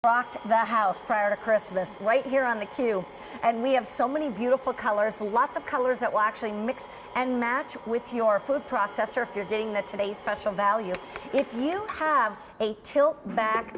rocked the house prior to Christmas right here on the Q, and we have so many beautiful colors, lots of colors that will actually mix and match with your food processor if you're getting the today's special value. If you have a tilt back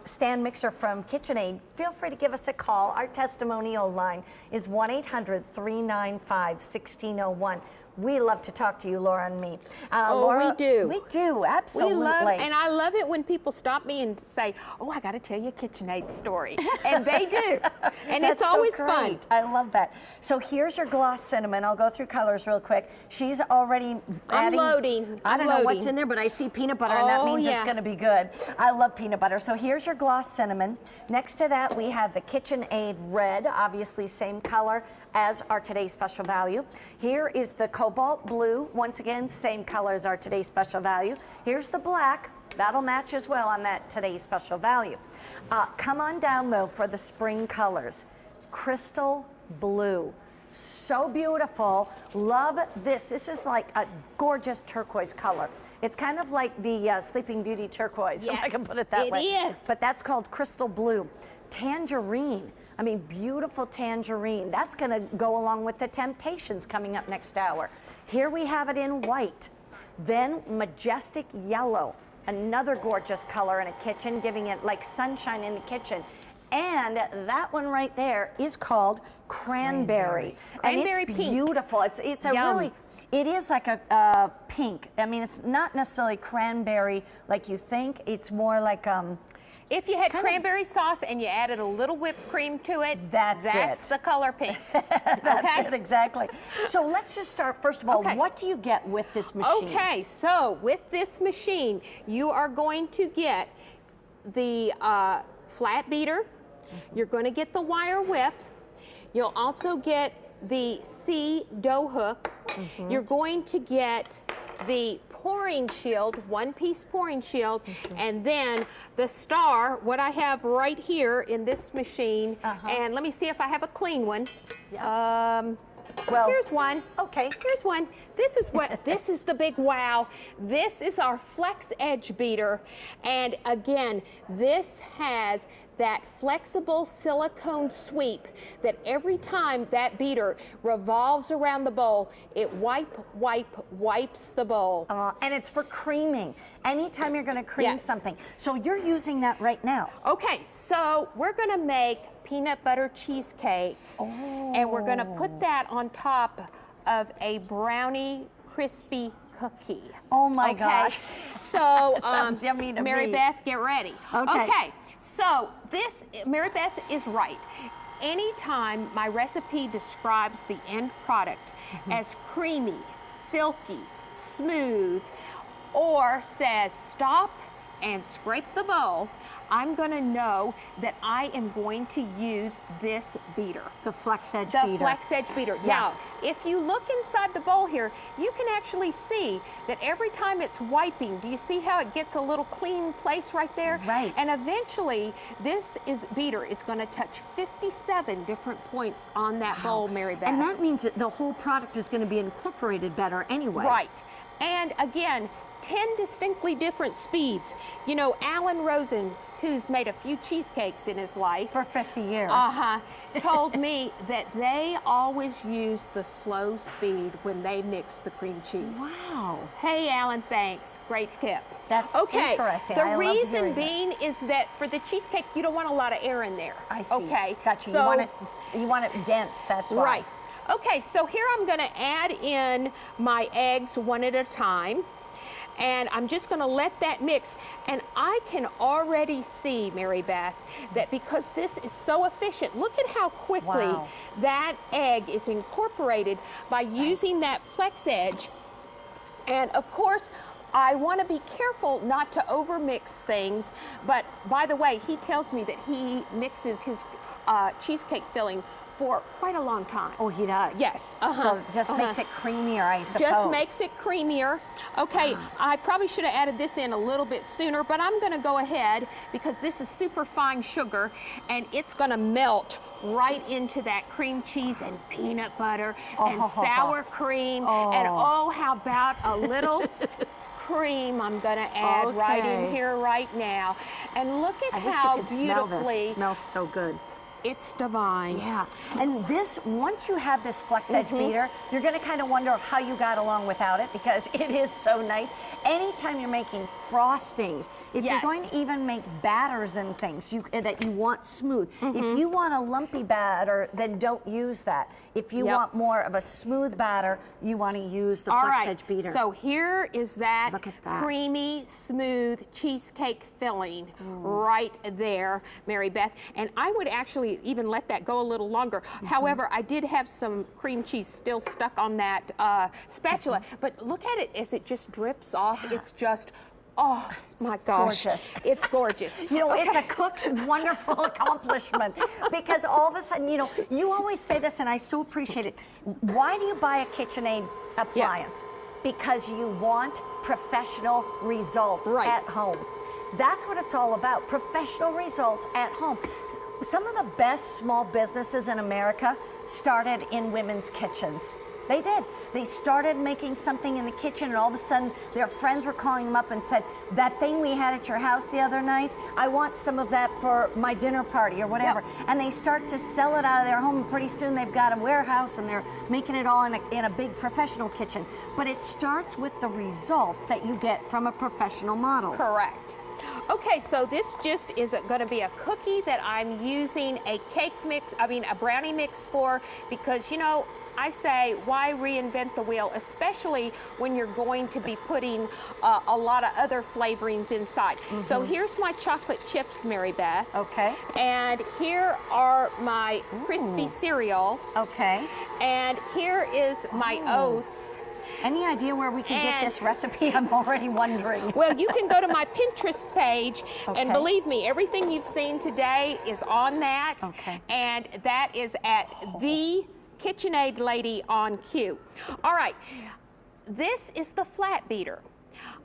stand mixer from KitchenAid, feel free to give us a call. Our testimonial line is 1-800-395-1601. We love to talk to you, Laura and me. Laura, we do. We do, absolutely. We love, and I love it when people stop me and say, oh, I got to tell you a KitchenAid story. And they do. And it's always fun. I love that. So here's your gloss cinnamon. I'll go through colors real quick. She's already adding. I don't know what's in there, but I see peanut butter, and that means it's going to be good. I love peanut butter. So here's your gloss cinnamon. Next to that, we have the KitchenAid red, obviously same color as our today's special value. Here is the cobalt blue, once again, same color as our today's special value. Here's the black, that'll match as well on that today's special value. Come on down though for the spring colors. Crystal blue, so beautiful. Love this. This is like a gorgeous turquoise color. It's kind of like the Sleeping Beauty turquoise, if I can put it that way. It is. But that's called crystal blue. Tangerine. I mean, beautiful tangerine. That's going to go along with the Temptations coming up next hour. Here we have it in white. Then majestic yellow, another gorgeous color in a kitchen, giving it like sunshine in the kitchen. And that one right there is called cranberry. Cranberry and it's pink. Beautiful. It's a really, it is like a pink. I mean, it's not necessarily cranberry like you think. It's more like if you had cranberry sauce and you added a little whipped cream to it, that's the color pink. That's it, exactly. So let's just start, first of all, what do you get with this machine? Okay, so with this machine, you are going to get the flat beater. You're going to get the wire whip. You'll also get the C dough hook. You're going to get the pouring shield, one-piece pouring shield, and then the star, what I have right here in this machine, and let me see if I have a clean one. Well, here's one. Okay, here's one. This is what, this is the big wow. This is our flex edge beater. And again, this has that flexible silicone sweep that every time that beater revolves around the bowl, it wipes the bowl. And it's for creaming. Anytime you're gonna cream something. So you're using that right now. Okay, so we're gonna make peanut butter cheesecake. And we're gonna put that on top of a brownie crispy cookie. Oh my gosh. So sounds yummy to Mary me. Beth, get ready. Okay, so this, Mary Beth is right. Anytime my recipe describes the end product as creamy, silky, smooth, or says stop and scrape the bowl, I'm gonna know that I am going to use this beater. The flex edge beater. The flex edge beater. Now, if you look inside the bowl here, you can actually see that every time it's wiping, do you see how it gets a little clean place right there? Right. And eventually, this beater is gonna touch 57 different points on that bowl, Mary Beth. And that means that the whole product is gonna be incorporated better anyway. Right. And again, 10 distinctly different speeds. You know, Alan Rosen, who's made a few cheesecakes in his life. For 50 years. Told me that they always use the slow speed when they mix the cream cheese. Wow. Hey, Alan, thanks. Great tip. That's interesting. The reason being is that for the cheesecake, you don't want a lot of air in there. I see. Okay. Gotcha. So, you want it dense, that's why. Right. Okay, so here I'm gonna add in my eggs one at a time. And I'm just gonna let that mix. And I can already see, Mary Beth, that because this is so efficient, look at how quickly that egg is incorporated by using that flex edge. And of course, I wanna be careful not to overmix things, but by the way, he tells me that he mixes his cheesecake filling for quite a long time. Oh, he does? Yes. So just makes it creamier, I suppose. Just makes it creamier. Okay, I probably should have added this in a little bit sooner, but I'm gonna go ahead because this is super fine sugar and it's gonna melt right into that cream cheese and peanut butter and sour cream. And oh, how about a little cream I'm going to add right in here right now. And look at how beautifully. Smell this. It smells so good. It's divine. Yeah. And this, once you have this flex edge beater, you're going to kind of wonder how you got along without it, because it is so nice. Anytime you're making frostings, if you're going to even make batters and things that you want smooth, if you want a lumpy batter, then don't use that. If you want more of a smooth batter, you want to use the flex edge beater. So here is that, creamy, smooth cheesecake filling right there, Mary Beth. And I would actually even let that go a little longer. However, I did have some cream cheese still stuck on that spatula. But look at it as it just drips off. It's just, oh my gosh. Gorgeous. It's gorgeous. You know, it's a cook's wonderful accomplishment, because all of a sudden, you know, you always say this and I so appreciate it. Why do you buy a KitchenAid appliance? Because you want professional results at home. That's what it's all about, professional results at home. Some of the best small businesses in America started in women's kitchens. They did. They started making something in the kitchen, and all of a sudden their friends were calling them up and said, that thing we had at your house the other night, I want some of that for my dinner party or whatever. And they start to sell it out of their home, and pretty soon they've got a warehouse and they're making it all in a big professional kitchen. But it starts with the results that you get from a professional model. Correct. Okay, so this just is going to be a cookie that I'm using a a brownie mix for, because, you know, I say, why reinvent the wheel, especially when you're going to be putting a lot of other flavorings inside. So here's my chocolate chips, Mary Beth. Okay. And here are my crispy cereal. Okay. And here is my oats. Any idea where we can get this recipe? I'm already wondering. Well, you can go to my Pinterest page, and believe me, everything you've seen today is on that. And that is at the KitchenAid Lady on Q. All right, this is the flat beater.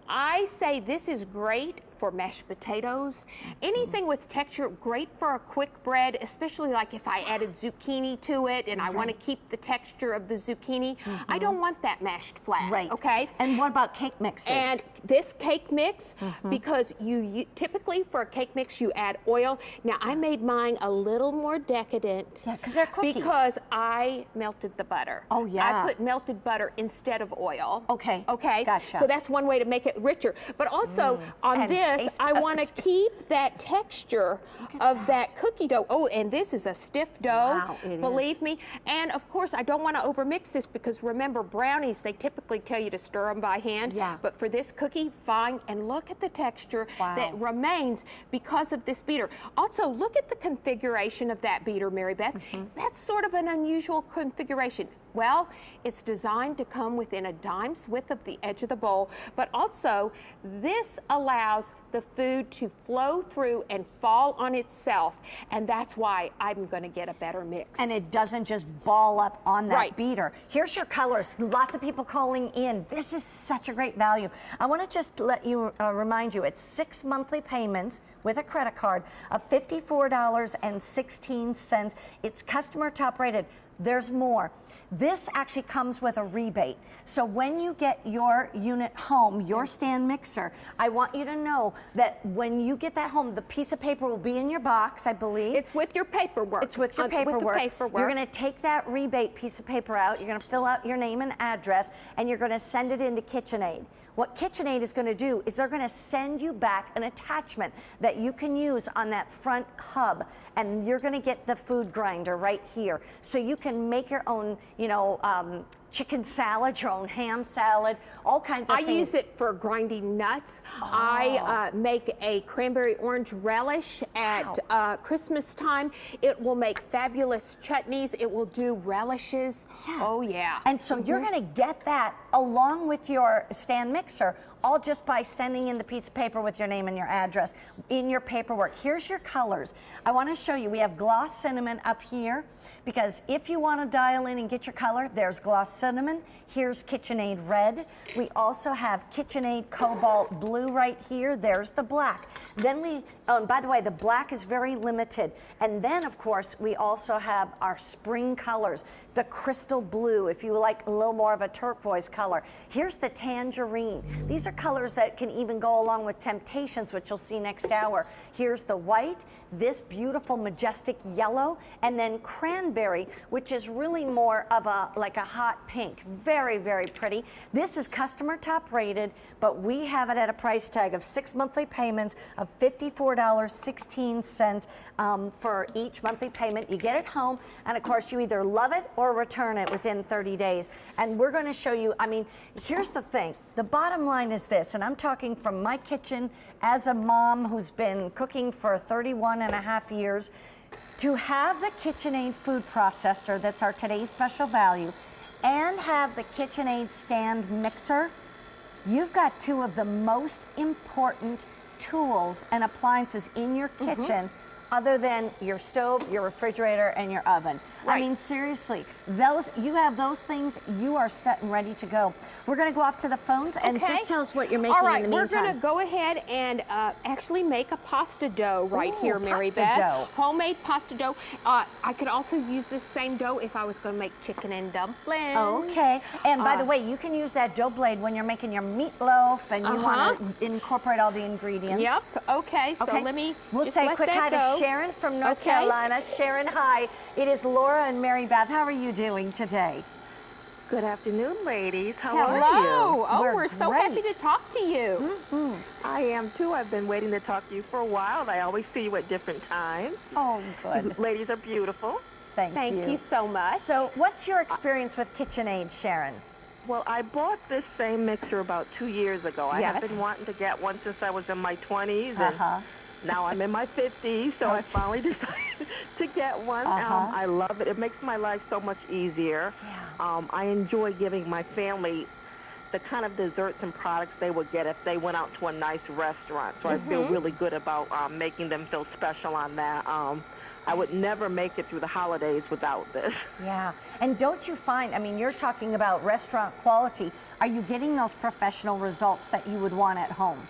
I say this is great for mashed potatoes, anything with texture, great for a quick bread, especially like if I added zucchini to it and I want to keep the texture of the zucchini. I don't want that mashed flat, okay? And what about cake mixes? And this cake mix, because you typically for a cake mix you add oil. Now I made mine a little more decadent. Yeah, because they're cookies. Because I melted the butter. Oh yeah. I put melted butter instead of oil. Okay. Okay. Gotcha. So that's one way to make it richer. But also on this, I want to keep that texture of that cookie dough. Oh, and this is a stiff dough, believe me. And of course, I don't want to overmix this, because remember, brownies, they typically tell you to stir them by hand. But for this cookie, fine. And look at the texture that remains because of this beater. Also, look at the configuration of that beater, Mary Beth. That's sort of an unusual configuration. Well, it's designed to come within a dime's width of the edge of the bowl, but also this allows the food to flow through and fall on itself, and that's why I'm going to get a better mix. And it doesn't just ball up on that beater. Here's your colors. Lots of people calling in. This is such a great value. I want to just let you remind you, it's 6 monthly payments with a credit card of $54.16. It's customer top rated. There's more. This actually comes with a rebate. So when you get your unit home, your stand mixer, I want you to know that when you get that home, the piece of paper will be in your box, I believe. It's with your paperwork. It's with your paperwork. With the paperwork. You're going to take that rebate piece of paper out, you're going to fill out your name and address, and you're going to send it into KitchenAid. What KitchenAid is going to do is they're going to send you back an attachment that you can use on that front hub, and you're going to get the food grinder right here. So you can make your own, you know, chicken salad, your own ham salad, all kinds of things. I use it for grinding nuts. I make a cranberry orange relish at Christmas time. It will make fabulous chutneys. It will do relishes. Oh yeah. And so you're going to get that along with your stand mixer, all just by sending in the piece of paper with your name and your address in your paperwork. Here's your colors. I want to show you. We have gloss cinnamon up here, because if you want to dial in and get your color, there's gloss cinnamon. Here's KitchenAid red. We also have KitchenAid cobalt blue right here. There's the black. Then we, oh, and by the way, the black is very limited. And then, of course, we also have our spring colors, the crystal blue, if you like a little more of a turquoise color. Here's the tangerine. These are colors that can even go along with Temptations, which you'll see next hour. Here's the white, this beautiful majestic yellow, and then cranberry, which is really more of like a hot pink. Very, very pretty. This is customer top rated, but we have it at a price tag of 6 monthly payments of $54.16 for each monthly payment. You get it home, and of course you either love it or return it within 30 days. And we're going to show you, I mean, here's the thing. The bottom line is this, and I'm talking from my kitchen as a mom who's been cooking for 31 and a half years. To have the KitchenAid food processor, that's our today's special value, and have the KitchenAid stand mixer, you've got two of the most important tools and appliances in your kitchen other than your stove, your refrigerator, and your oven. Right. I mean, seriously, you have those things, you are set and ready to go. We're going to go off to the phones and just tell us what you're making in the meantime. All right, we're going to go ahead and actually make a pasta dough right here, Mary Beth. Dough. Homemade pasta dough. I could also use this same dough if I was going to make chicken and dumplings. Okay, and by the way, you can use that dough blade when you're making your meatloaf and you want to incorporate all the ingredients. Yep, okay, so let me We'll say a quick hi to Sharon from North Carolina. Sharon, hi. It is Laura and Mary Beth. How are you doing today? Good afternoon, ladies. How are you? Oh, we're so happy to talk to you. I am too. I've been waiting to talk to you for a while. I always see you at different times. Oh, good. You ladies are beautiful. Thank you so much. So what's your experience with KitchenAid, Sharon? Well, I bought this same mixer about 2 years ago. I have been wanting to get one since I was in my 20s. And now I'm in my 50s, so I finally decided to get one. I love it. It makes my life so much easier. I enjoy giving my family the kind of desserts and products they would get if they went out to a nice restaurant. So I feel really good about making them feel special on that. I would never make it through the holidays without this. Yeah, and don't you find, I mean, you're talking about restaurant quality. Are you getting those professional results that you would want at home?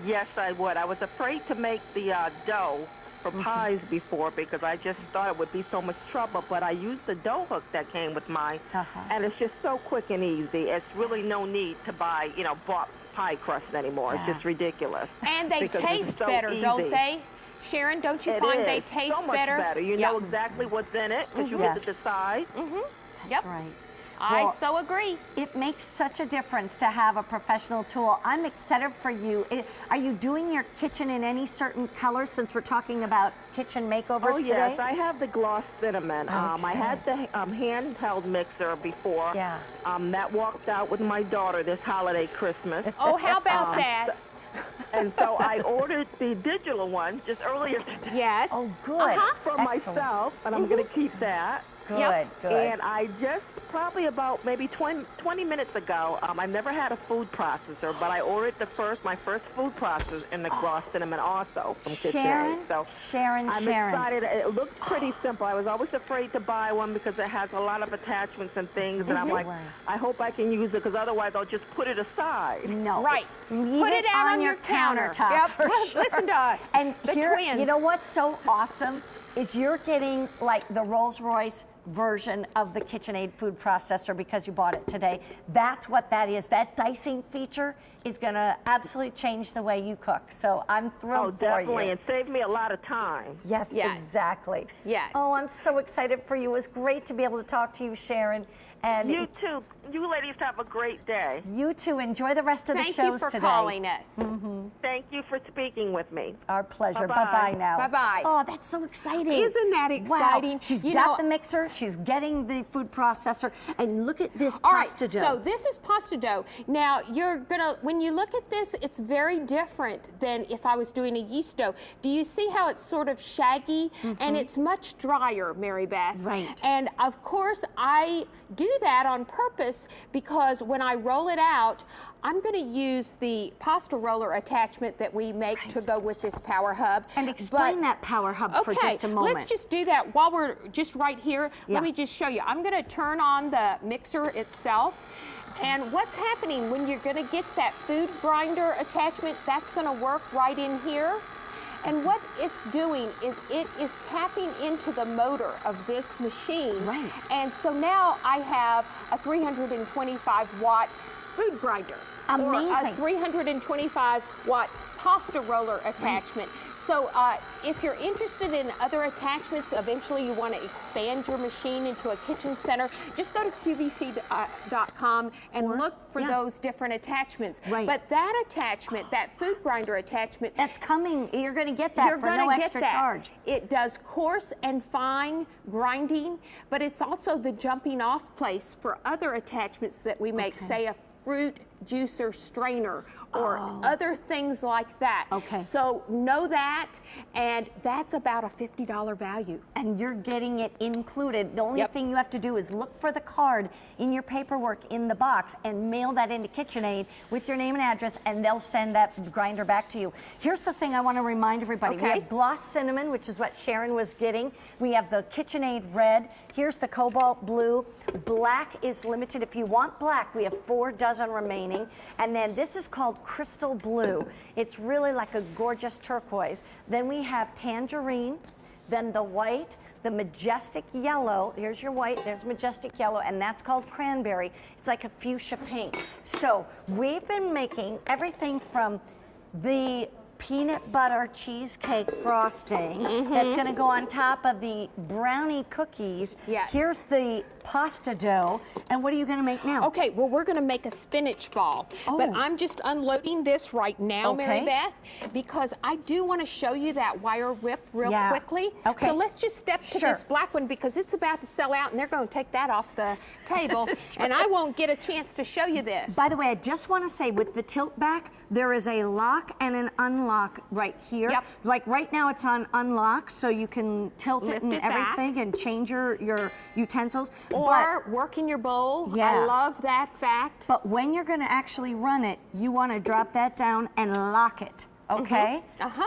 Yes, I would. I was afraid to make the dough for pies before because I just thought it would be so much trouble, but I used the dough hook that came with mine, and it's just so quick and easy. It's really no need to buy, bought pie crust anymore. It's just ridiculous. And they taste better, don't they? Sharon, don't you find they taste so much better? You know exactly what's in it because you get to decide. That's right. I so agree. It makes such a difference to have a professional tool. I'm excited for you. Are you doing your kitchen in any certain color since we're talking about kitchen makeovers today? Yes, I have the gloss cinnamon. I had the handheld mixer before. That walked out with my daughter this holiday Christmas. Oh, how about that? And so I ordered the digital one just earlier today. Yes. Oh, good. For myself, and I'm going to keep that. Good, good. And I just, probably about maybe 20 minutes ago, I've never had a food processor, but I ordered my first food processor in the gloss cinnamon also from KitchenAid. So Sharon. I'm excited. It looks pretty simple. I was always afraid to buy one because it has a lot of attachments and things, and I'm like, I hope I can use it because otherwise I'll just put it aside. No. Right. Put it out on your countertop. Yep. Listen to us. And the twins. You know what's so awesome is you're getting like the Rolls-Royce version of the KitchenAid food processor because you bought it today. That's what that is. That dicing feature is going to absolutely change the way you cook. So I'm thrilled for you. Oh, definitely. It saved me a lot of time. Yes, exactly. Yes. Oh, I'm so excited for you. It was great to be able to talk to you, Sharon. And you too. You ladies have a great day. You too. Enjoy the rest of the shows today. Thank you for calling us. Thank you for speaking with me. Our pleasure. Bye-bye now. Bye-bye. Oh, that's so exciting. Isn't that exciting? Wow. She's got the mixer. She's getting the food processor. And look at this pasta dough. So this is pasta dough. Now, when you look at this, it's very different than if I was doing a yeast dough. Do you see how it's sort of shaggy? And it's much drier, Mary Beth. Right. And of course, I do that on purpose because when I roll it out, I'm going to use the pasta roller attachment that we make to go with this power hub. And explain that power hub for just a moment. Let's just do that while we're just right here. Let me just show you. I'm going to turn on the mixer itself. And what's happening when you're going to get that food grinder attachment, that's going to work right in here. And what it's doing is it is tapping into the motor of this machine. Right. And so now I have a 325 watt food grinder. Amazing. Or a 325-watt pasta roller attachment. So if you're interested in other attachments, eventually you want to expand your machine into a kitchen center, just go to qvc.com and look for those different attachments. Right. But that attachment, that food grinder attachment, that's coming. You're going to get that for no extra charge. It does coarse and fine grinding, but it's also the jumping off place for other attachments that we make, say a fruit juicer strainer or other things like that. Okay. So know that, and that's about a $50 value. And you're getting it included. The only thing you have to do is look for the card in your paperwork in the box and mail that into KitchenAid with your name and address, and they'll send that grinder back to you. Here's the thing I want to remind everybody. We have gloss cinnamon, which is what Sharon was getting. We have the KitchenAid red. Here's the cobalt blue. Black is limited. If you want black, we have 4 dozen remaining. And then this is called crystal blue. It's really like a gorgeous turquoise. Then we have tangerine, then the white, the majestic yellow. Here's your white, there's majestic yellow, and that's called cranberry. It's like a fuchsia pink. So we've been making everything from the peanut butter cheesecake frosting that's going to go on top of the brownie cookies. Yes. Here's the pasta dough. And what are you going to make now? Okay, well, we're going to make a spinach ball. But I'm just unloading this right now, Mary Beth, because I do want to show you that wire whip real quickly. Okay. So let's just step to this black one, because it's about to sell out, and they're going to take that off the table, and I won't get a chance to show you this. By the way, I just want to say, with the tilt back, there is a lock and an unlock right here. Yep. Like right now it's on unlock, so you can tilt it and everything and change your utensils. Or work in your bowl. I love that fact. But when you're going to actually run it, you want to drop that down and lock it. Okay?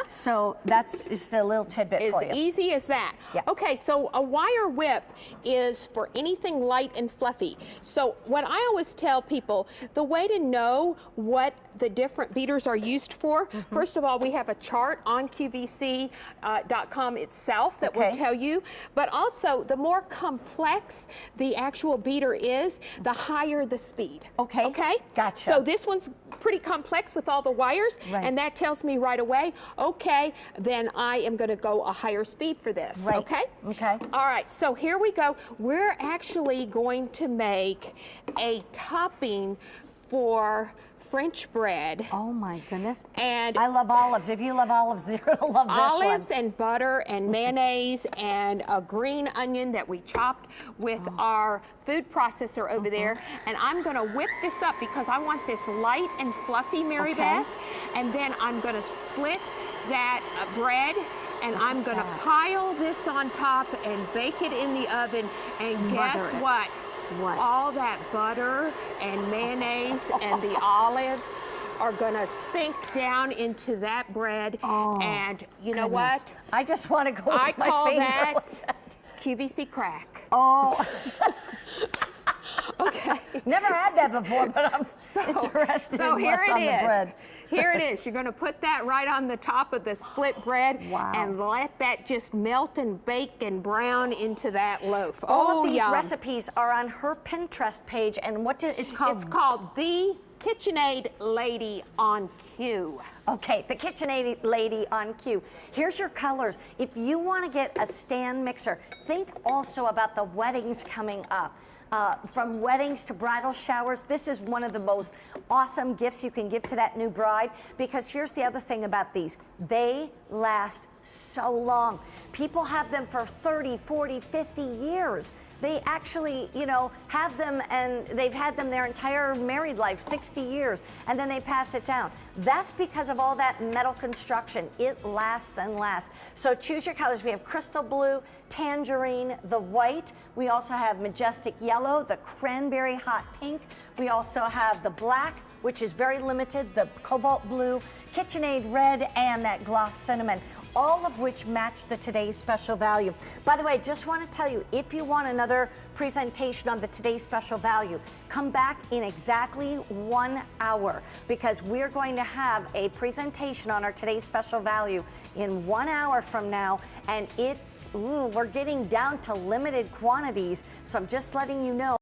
So that's just a little tidbit for you. As easy as that. Okay, so a wire whip is for anything light and fluffy. So what I always tell people, the way to know what the different beaters are used for, first of all, we have a chart on qvc.com itself that will tell you, but also the more complex the actual beater is, the higher the speed. Okay? Gotcha. So this one's pretty complex with all the wires, and that tells me right away, okay, then I am going to go a higher speed for this. Okay? All right, so here we go. We're actually going to make a topping for French bread. Oh my goodness. And I love olives. If you love olives, you're going to love this olives and butter and mayonnaise and a green onion that we chopped with our food processor over there. And I'm going to whip this up because I want this light and fluffy, Mary Beth. And then I'm going to split that bread, and I'm going to pile this on top and bake it in the oven. And guess what? All that butter and mayonnaise and the olives are gonna sink down into that bread. And you know what? I just want to go with I my call finger that QVC crack. Okay. Never had that before, but I'm so interested in what's on the bread. Here it is. You're going to put that right on the top of the split bread and let that just melt and bake and brown into that loaf. All of these recipes are on her Pinterest page, and it's called? It's called The KitchenAid Lady on Cue. Okay, the KitchenAid Lady on Cue. Here's your colors. If you want to get a stand mixer, think also about the weddings coming up. From weddings to bridal showers, this is one of the most awesome gifts you can give to that new bride, because here's the other thing about these. They last so long. People have them for 30, 40, 50 years. They actually, have them, and they've had them their entire married life, 60 years, and then they pass it down. That's because of all that metal construction. It lasts and lasts. So choose your colors. We have crystal blue, tangerine, the white. We also have majestic yellow, the cranberry hot pink. We also have the black, which is very limited, the cobalt blue, KitchenAid red, and that gloss cinnamon, all of which match the Today's Special Value. By the way, just want to tell you, if you want another presentation on the Today's Special Value, come back in exactly 1 hour, because we're going to have a presentation on our Today's Special Value in 1 hour from now, and we're getting down to limited quantities, so I'm just letting you know.